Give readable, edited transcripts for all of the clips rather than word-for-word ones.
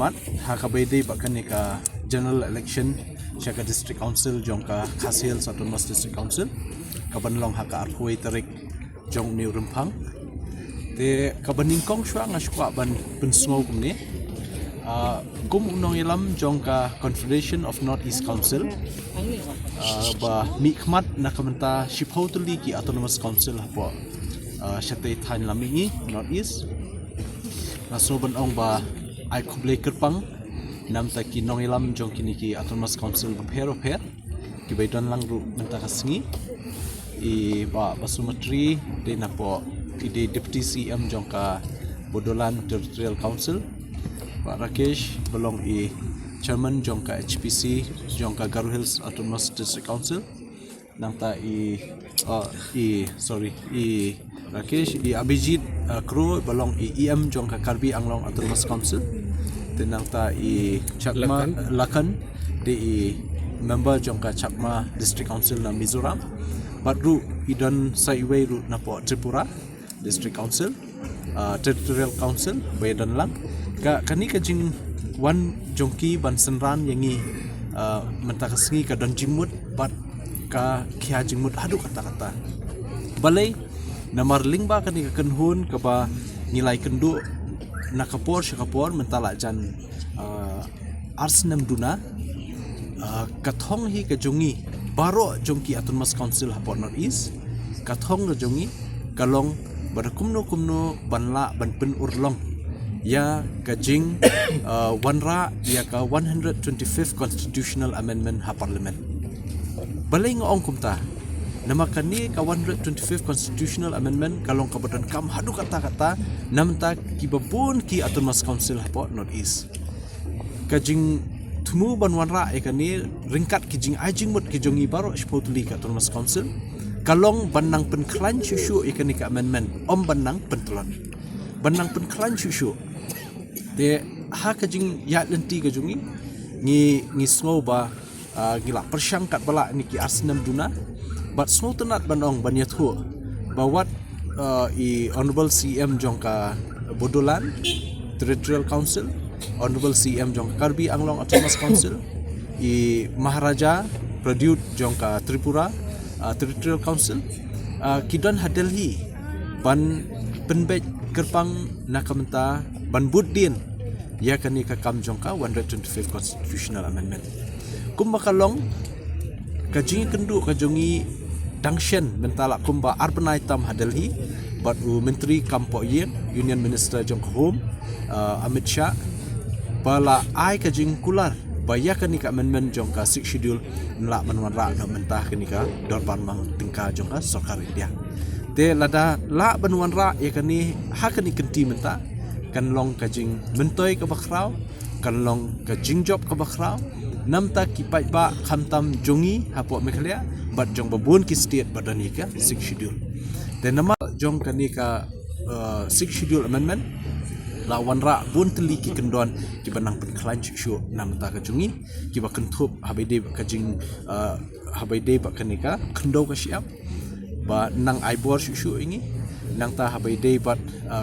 mat hakabede bakani ka general election syaka district council jongka Khasi Hills Autonomous District Council kabanlong haka arhuai tarik jong ni rempang te kabaningkong shwa ngashwa ban pensngau kumni kum unong ilam jongka Confederation of Northeast Council ba mikmat nakamenta shiphautuli ki Autonomous Council hapo syate thain lamingi Northeast nasoban ong ba ai kublai kerpang nam ta ki nong ilam jong kini ki Autonomous Council bapher ki baidan lang ru menta kasngi i ba basumatri de napo ki de deputy CM jongka Bodolan Territorial Council Pak Rakesh belong i chairman jongka HPC jongka Garo Hills Autonomous District Council nang ta i Rakesh i Abhijit Kru belong i EM jongka Karbi Anglong Autonomous Council tenang ta i Chakma Lakan di i member jongka Chakma District Council na Mizoram Badru idan Saiway ru napo Tripura District Council Territorial Council bayadan lang kani kajing wan jongki ban senran yangi mentakasngi ka dan jimut bat ka kia jimut hadu kata-kata balai namar lingba kani ka kenhun ka ba nilai kendu nakapor syakapor mentala jan arsnem duna kathong hi ka jongi baro jongki Autonomous Council hapor Northeast kathong ka jongi kalong pada kumno banla ban pen urlong ya kajing wanra ya ka 125th Constitutional Amendment ha Parliament balai ngong kumta namakani ka 125th Constitutional Amendment kalong kabadan kam hadu kata-kata namta kibabun ki Autonomous Council hapo Northeast kajing tumu ban wanra ekani ringkat kijing ajing mut kijongi baro spotuli ka Autonomous Council kalong banang penklan syusyu ikani ka amendment om banang pentelon banang penklan syusyu de ha kajing ya lenti kajungi ni snow ba gila persyang kat bala ni ki arsnam duna but snow tenat banong banyathu bawat i honorable CM jongka Bodolan Territorial Council honorable CM jongka Karbi Anglong Autonomous Council i Maharaja Pradyut jongka Tripura Territorial Council kidan hadelhi ban penbet kerpang nakamenta ban buddin ya kani ka kam jongka 125th Constitutional Amendment kumbakalong kajingi kendu kajongi dangshen mentala kumba arbanai tam hadelhi bat menteri kampo yen Union Minister jongka Home Amit Shah bala ai kajing kular baya kani ka amendment jongka 6 schedule nla manwanra no mentah kani ka dorban mang tingka jongka sarkar India te lada la banwanra ya kani ha kani kenti menta kan long kajing mentoi ka bakrau kan long kajing job ka bakrau namta kipai ba khamtam jongi hapo mekhalia bat jong babun ki state badani ka 6 schedule te nama jong kani ka 6 schedule amendment lawan ra bun teli ki kendon ki banang penklan syu nam ta ka jungi ki ba kentup habide ka jing habide ba kanika kendo ka siap ba nang aibor syu ingi nang ta habide bat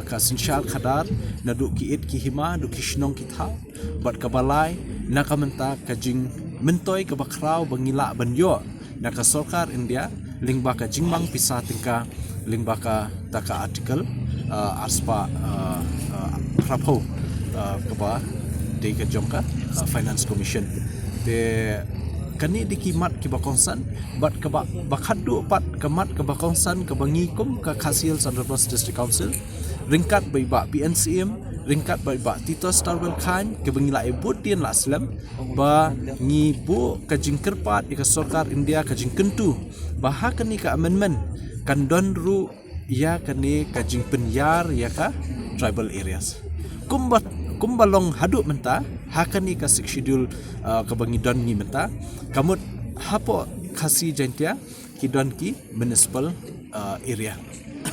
ka sinsyal khadar nadu ki it ki hima du ki shnong ki tha bat ka balai na ka menta ka jing mentoi ka bakrau bangila banyo na ka sarkar India lingba ka jingmang pisa tingka lingba ka ta ka article aspa rapho kaba de ka jongka Finance Commission de kani dikimat ki bakongsan bat kaba bakhadu pat kamat ka bakongsan ka bangikum ka Khasi Hills Autonomous District Council ringkat bai ba PNCM ringkat bai ba Tito Starwell Khan ke bangila ebut tian la slam ba ngibu ka jingkerpat ka sarkar India ka jingkentu bah kani ka amendment kan don ru ya kani ka jing penyar ya ka tribal areas kumbalong hadu menta hakani ka 6 schedule kabangidon ni menta kamut hapo Khasi jantia kidon ki municipal area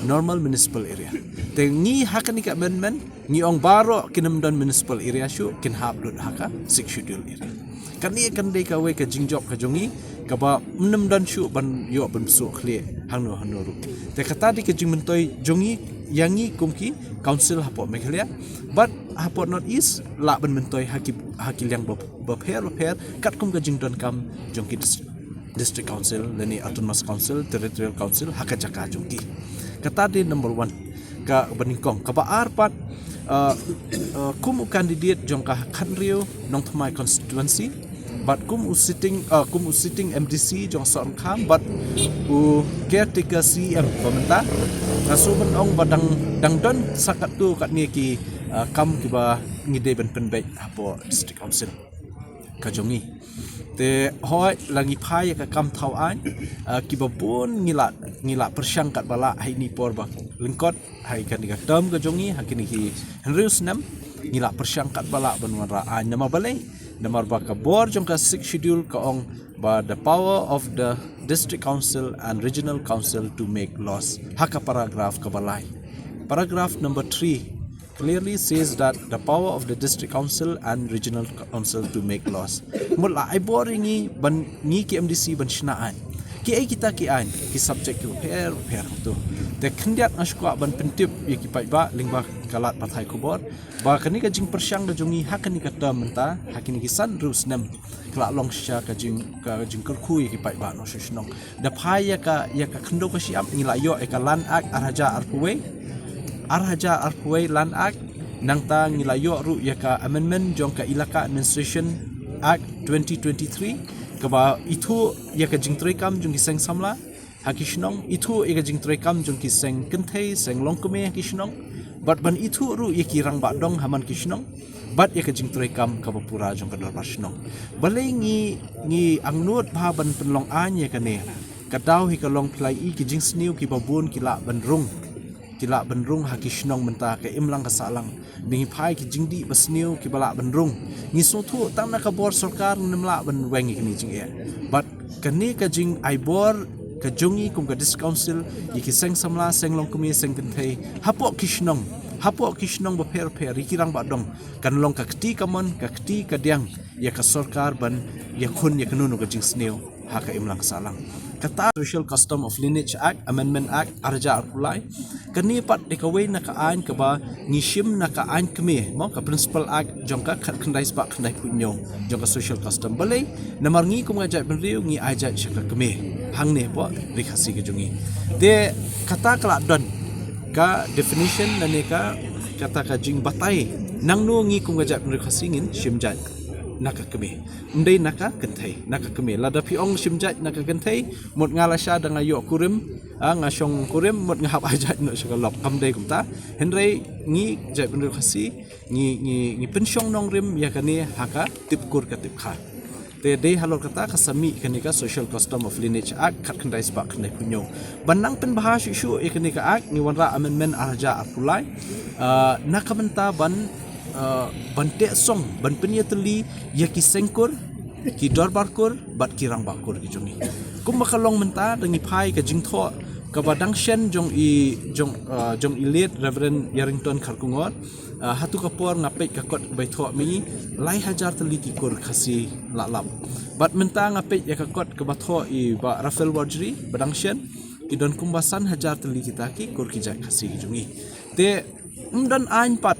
normal municipal area tengi hakani ka amendment ni ong baro kinamdon municipal area syu kin hablut haka 6 schedule area kani kan dei ka we ka jingjob ka jongi ka ba namdon syu ban yo ban su khle hangno ru te kata di ka jing mentoi jongi yangi kumki council hapot Meghalaya but hapot North East la ban mentoi hakil yang berper kat kum gajing don kam jongki district council leni autonomous council territorial council hakajaka jongki kata di number 1 ka beningkong ka baar pat kum candidate jongka Khanrio nong thmai constituency but kum sitting MDC jong son kham but caretaker CM pemerintah ngasuban ong badang dang sakat tu kat ni ki kam ki ba ngide ben penbek apo district council kajongi te hoi lagi phai ka kam thau an ki ba bun ngila persyang kat bala hai ni por ba lingkot hai kan ka term kajongi hakini ki henrius nam ngila persyang kat bala banwara an nama balai namar ba ka bor jong ka 6 schedule ka ong ba the power of the district council and regional council to make laws haka paragraph ka balai paragraph number 3 clearly says that the power of the district council and regional council to make laws mula ai boringi ban ni ki MDC ban shnaan ki ai kita ki an ki subject ki per tu te khndiat ashkwa ban pentip ye ki pai ba lingba kalat pathai kubor ba kani ka jing persyang da jungi hakani ka term menta hakini ki san rus nam kala long sha ka jing kerku ye ki pai ba no shishnong da phai ya ka khndo ka siap ngila yo e ka lan ak arhaja arpuai lan ak nangta ngila yo ru ya ka amendment jong ka ilaka administration act 2023 kaba itu ya ka jingtrei kam jung kiseng samla hakishnong itu ya ka jingtrei kam jung kiseng kenthei seng longkome hakishnong but ban itu ru ya ki rang ba dong haman kishnong but ya ka jingtrei kam ka pura jung ka dor bashnong balai ngi angnut bha ban penlong an ya ka ne ka daw hi ka long plai i ki jing sniu ki babun kila ban rung hakishnong menta ke imlang kasalang bingi phai ki jingdi basniu ki bala benrung ngi sotu tang na ka bor sarkar nimla ban wengi kini jing e but kani ka jing ai bor ka jungi kum ka district council ki seng samla seng long kumi seng kenthei hapok kishnong ba per rikirang ba dong kan long ka kti kamon ka kti ka diang ya ka sarkar ban ya khun ya kanunu ka jing sneu haka imlang kasalang kata Social Custom of Lineage Act Amendment Act arja arpulai kani pat dekawai na kaan ka ba ngishim na kaan kami mo ka Principal Act jongka khandai spa khandai punyo jongka Social Custom balai namarngi ko ngajak benriu ngi ajak syaka kami hangne po rikhasi ke jungi de kata kala don ka definition nane ka kata ka jing batai nangnu ngi ko ngajak benriu khasingin shimjat naka kami ndai naka kenthai naka kami lada piong simjat naka kenthai mot ngalasha danga yo kurim ngasong kurim mot ngahap ajat no sagalop kamdai kumta henrei ngi jai benru khasi ngi pensyong nong rim ya kani haka tipkur ka tipkha te dei halor kata kasami kani ka Social Custom of Lineage Act khat khandai spak khandai punyo banang pen bahas isu kani ka act ngi wanra amendment arja apulai nakamenta bante song ban penyateli ya ki sengkur ki dorbarkur bat ki rangbakur ki jungi kum bakalong menta dangi phai ka jingtho ka badang shen jong ilet Reverend Yarrington Kharkungot hatu kapor ngapek ka kot baitho mi lai hajar teli ki kur khasi lalap bat menta ngapek ya ka kot ka batho I ba Rafael Wardri badang shen ki don kumbasan hajar teli kita ki kur ki jai khasi ki jungi te dan ain pat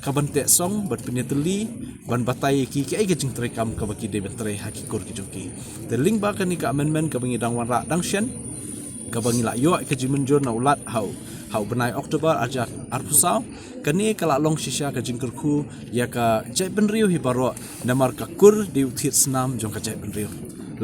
kabante song bat penyateli ban batai ki ai ke jingtrei kam ka baki de betre hakikur ki joki te ling ba kan ka amendment ka bangi dang wanra dangshen ka bangi la yo ke jimunjur na ulat hau benai Oktober ajak arpusau kani kala long shisha ka jingkurku ya ka jai benriu hi baro namar ka kur di uthit snam jong ka jai benriu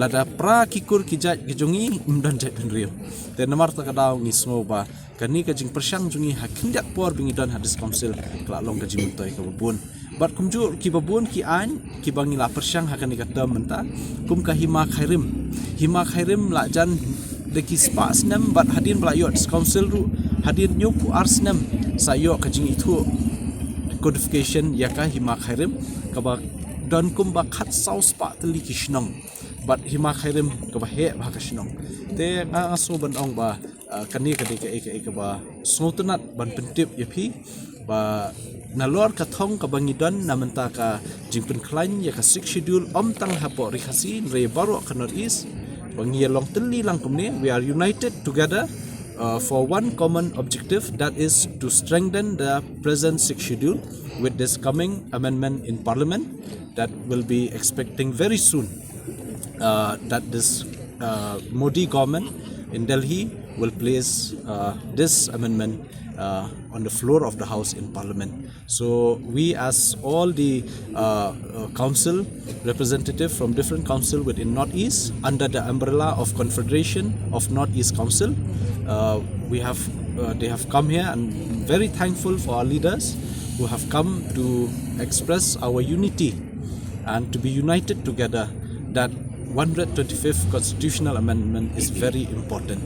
lada pra kikur ki jai ki jongi imdan jai benriu te namar ta ka daw ngi smo ba kani ka jing persyang jungi hakindak por bingi dan hadis council kala long ka jing toy ka babun bat kumjur ki babun ki an ki bangi la persyang hakani ka term menta kum ka hima khairim la jan de ki spas nam bat hadin bla yot council ru hadin nyuk arsnam sayo ka jing itu codification ya ka hima khairim ka ba don kum ba khat sau spa teli ki shnong bat hima khairim ka ba he ba ka shnong te nga so ban ong ba kani ka ka ba snotunat ban pentip yapi ba nalor ka thong ka bangidon namenta ka jingpen klain ya ka 6 schedule tang hapo rikhasi re baro ka North East bangi long teli lang kumne we are united together for one common objective, that is to strengthen the present sixth schedule with this coming amendment in Parliament that will be expecting very soon, that this Modi government in Delhi will place this amendment on the floor of the House in Parliament. So we, as all the council representative from different council within Northeast under the umbrella of Confederation of Northeast Council, they have come here, and very thankful for our leaders who have come to express our unity and to be united together, that 125th constitutional amendment is very important.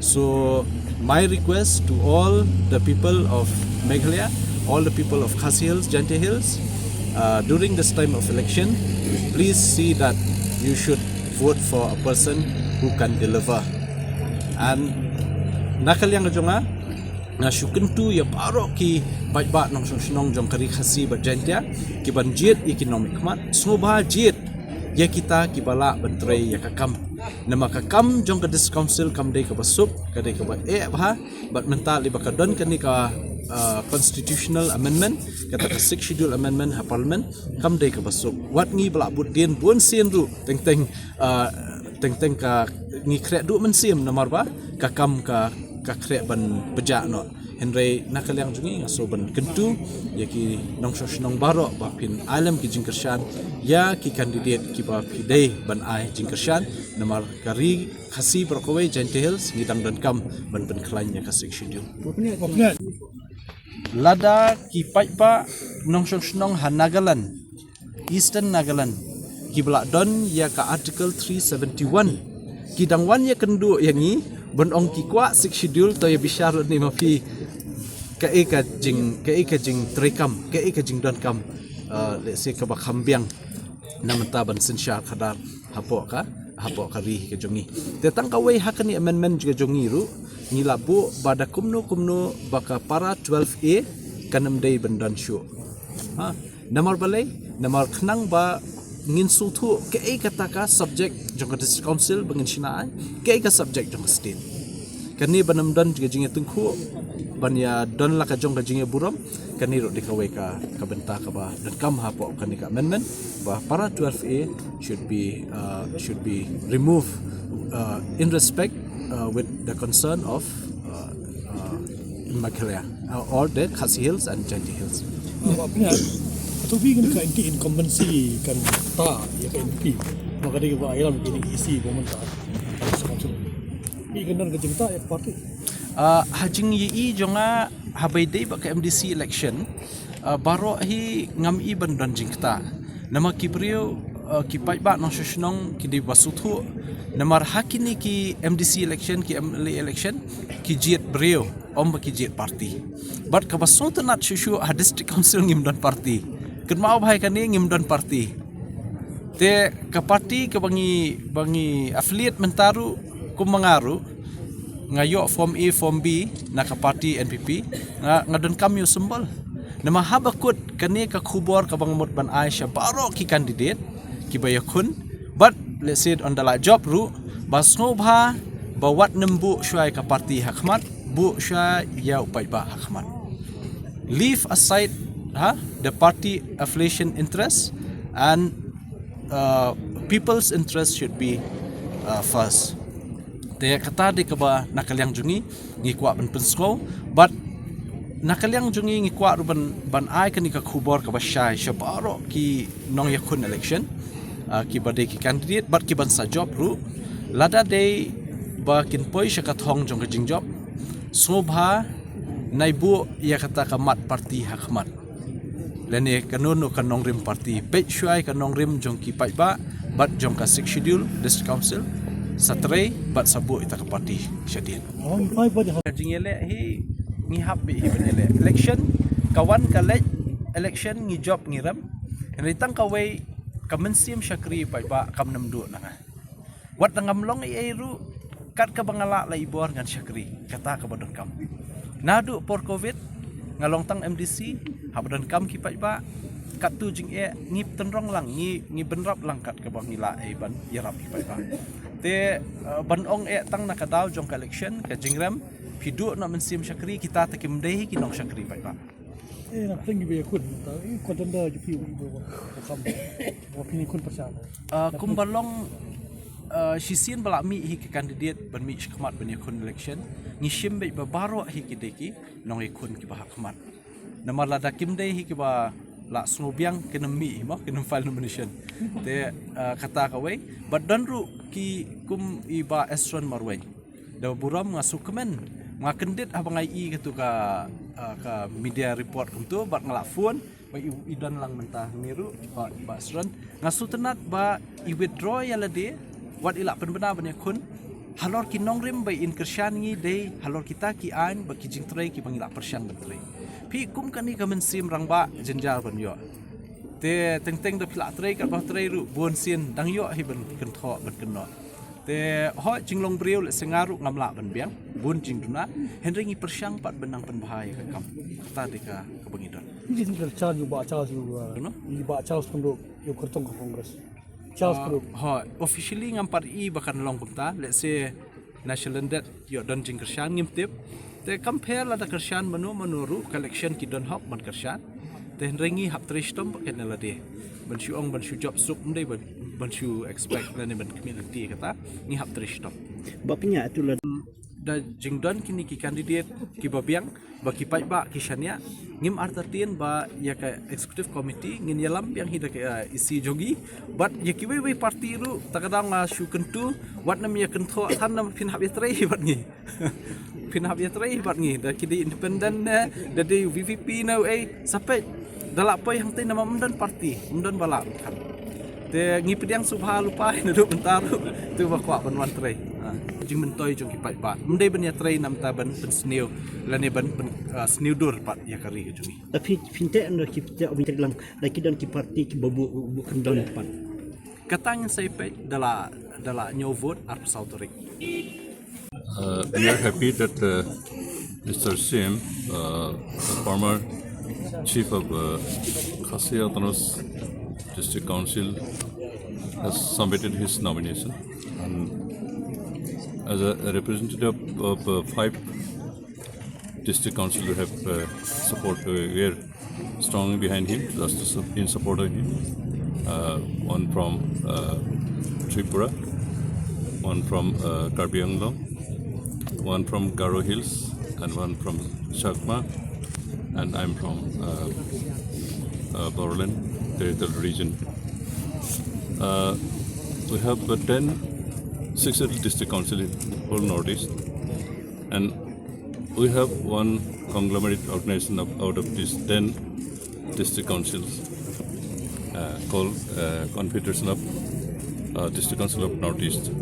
So my request to all the people of Meghalaya, all the people of Khasi Hills, Jaintia Hills, during this time of election, please see that you should vote for a person who can deliver. And nakal yang jonga na syukentu ya baro ki baik nong sonong jong kari Khasi ba Jaintia ki ban jiet economic mat soba jiet ya kita ki bala bentrei ya kakam nama kakam jong ka dis council kam dei ka basup ka dei ka ba bha bat mental li baka don kani ka constitutional amendment kata ka sixth schedule amendment ha parliament kam dei ka basup wat ngi bala but dien bun sien ru teng ka ngi kre du men sim namar ba kakam ka kre ban bejak no Henry nakaliang jungi ngaso ban kentu ya ki nong nong baro ba pin alam ki jingkershan ya ki kandidat ki ba pidai ban ai jingkershan namar kari Khasi Berkawai Jaintia Hills ngidang dan kam ban klan ya kasik schedule lada ki pai pa nong nong Nagaland Eastern Nagaland ki belak don ya ka article 371 ki dangwan ya kendu yang ni ban ong ki kwa sik schedule to ya bishar ni mafi ka jing trekam ka jing don kam let's say ka ba khambiang namta ban sensyar khadar hapo ka ri ka jongi tetang ka wei hakani amendment juga jongi ru ni labu bada kumno baka para 12A kanam dei bandan shu namar balai namar khnang ba ngin sutu ka kata ka subject jong district council bangin sinai ka subject jong state kani banam dan juga jinge tengku banya don la ka jong ka jinge buram kani ro dikawai ka benta ka ba dan kam hapo kani ka amendment ba para 12A should be removed in respect with the concern of Meghalaya or the Khasi Hills and Jaintia Hills. Apanya atau kan ka incumbency kan ta ya ka MP maka dia ba ayam ini isi pemerintah langsung kan ka jengta ya parti hajing yi jonga habaidei ba ka MDC election baro hi ngam i bandan jingta nama kibrio ki pai ba nong shonong ki di basuthu namar hakini ki MDC election ki MLA election ki jiet brio om ba ki jiet parti but ka basut nat shushu ha district council ngim dan parti ken mau bhai kani ngim dan parti te ka parti ka bangi affiliate mentaru kum mangaru ngayo form A form B na ka parti NPP ngadon kam yo sembol nama habakut kani ka khubor ka bangmut ban Aisha baro ki candidate ki bayakun but let's say on the job ru basno bha bawat nembu syai ka parti hakmat bu syai ya upai ba hakmat leave aside the party affiliation interest and people's interest should be first. Te kata de kaba nakaliang jungi ngikwa ban pensko but nakaliang jungi ngikwa ruban ban ai kan ka khubor ka bashay shabaro ki nong yakun election ki bade ki candidate but ki ban sa job ru lada de ba kin poi shaka thong jong ka jing job sobha naibu ya kata ka mat parti hakmat lene kanon ka nong rim parti pe shwai ka nong rim jong ki pai ba but jong ka sixth schedule district council Satray bat sabu ita ka parti syadin. Oh, pai ba dia. Jingele hi ngihap bi benele election kawan kalej election ngi job ngiram ritang kawai kamensim syakri pai ba kam namdu nanga. Wat ngamlong ai ru kat ka bangala lai bor ngan syakri kata ka badon kam. Nadu por covid ngalong tang MDC habadon kam ki pai ba kat tu jing ngip tenrong lang ngi benrap lang kat ke bang ila ban yarap pai ba te ban ong tang na kadau jong collection ke jingram pidu na mensim syakri kita takim dei ki nong syakri pai ba nak tinggi be kun ta ko tanda ju pi bo kam bo pini kun pasal kum balong shisin bala mi hi ke kandidat ban mi khmat ban yakun election ngishim be baro hi ki deki nong ikun ki ba khmat nama lada kim dei hi ki ba la snobiang kenemi mo kenem file nomination te kata kawai badan ru ki kum iba esron marwai da buram ngasu kemen ngakendit abangai i ketu ka media report kuntu bat ngelafun ba idan lang mentah niru ba esron ngasu tenak ba I withdraw ya lade wat ila penbena banya kun halor ki nongrim ba in kersyan ngi dei halor kita ki an ba ki jingtrai ki bangila persyan bentrei pi kum kani kamen sim rangba jenjar ban yo te teng da pila trei ka ba trei ru bon sin dang yo hi ban kan tho ban kan no te ho jinglong briu le sengaru ngamla ban biang bon jing duna henry ngi persyang pat benang pen bahaya ka kam kata deka ka bangidon ini tinggal cara ju ba cara ju ni ba cara penduk yo kertong ke kongres Charles Group. Officially ngampar bakan long kumta let's say national debt yo don jing kersyan ngimtip te compare la da kersyan menuru collection ki don hok ban kersyan te rengi hap tristom paket la de ban shu ong ban shu job sup ndai ban shu expect la ne ban community kata ni hap tristom bapnya itu la da jingdon kini ki kandidat ki babiang ba ki pai ba ki shania ngim artatien ba ya ka executive committee ngin yalam yang hida ka isi jogi but ya ki we party ru takadang shu kentu wat nam ya kentho than nam pin hab yatrai bat ngi pin hab yatrai bat ngi da ki di independent da di VVP no sampai dalak pai hang tai nama mendan party mendan balak kan te ngi pediang subha lupa ndu bentar tu ba kwa ban wan trai jing mentoi jong ki pai ba mendai ban ya trai nam ta ban snew lane ban snew dur pat ya kari jungi tapi finte ando kita obiter lang laki dan ki parti ki babu kendon depan katanya saya pe dala new vote ar sautorik we are happy that Mr. Sim the former chief of Khasi Autonomous District Council has submitted his nomination and as a representative of 5 district council we have support we are strongly behind him just in support of him one from Tripura, one from Karbi Anglong, one from Garo Hills and one from Chakma and I'm from Boroland territorial region. We have 6 district council in whole Northeast, and we have one conglomerate organization out of these 10 district councils called Confederation of District Council of Northeast.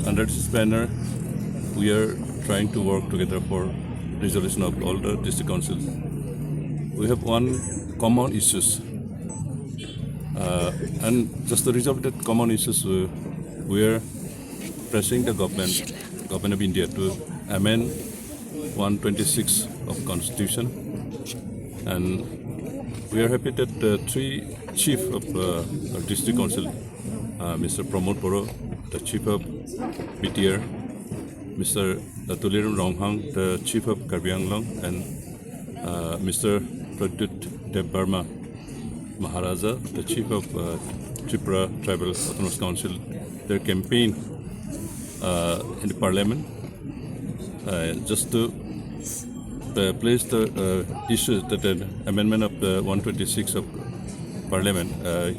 Under this banner, we are trying to work together for resolution of all the district councils. We have one common issues, and just the result of that common issues, we are pressing the government of India to amend 126 of Constitution, and we are happy that the 3 chief of district council, Mr. Pramod Boro, the chief of BTR, Mr. Tuliram Ronghang, the chief of Karbi Anglong, and Mr. Pradyut Dev Barma Maharaja, the chief of Tripura Tribal Autonomous Council, their campaign in the parliament just to place the issue that the amendment of the 126 of parliament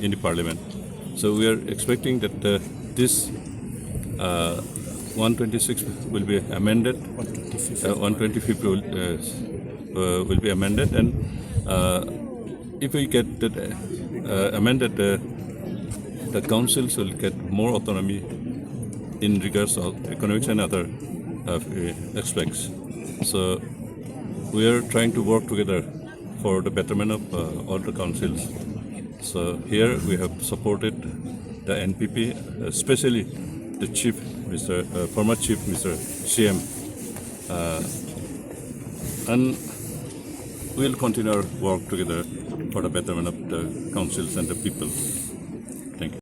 in the parliament. So we are expecting that this 126 will be amended, 125 will be amended, and if we get that amended, the councils will get more autonomy in regards of economics and other aspects. So we are trying to work together for the betterment of all the councils. So here we have supported the NPP, especially the chief, former chief, Mr. CM, and we will continue our work together for the betterment of the councils and the people. Thank you.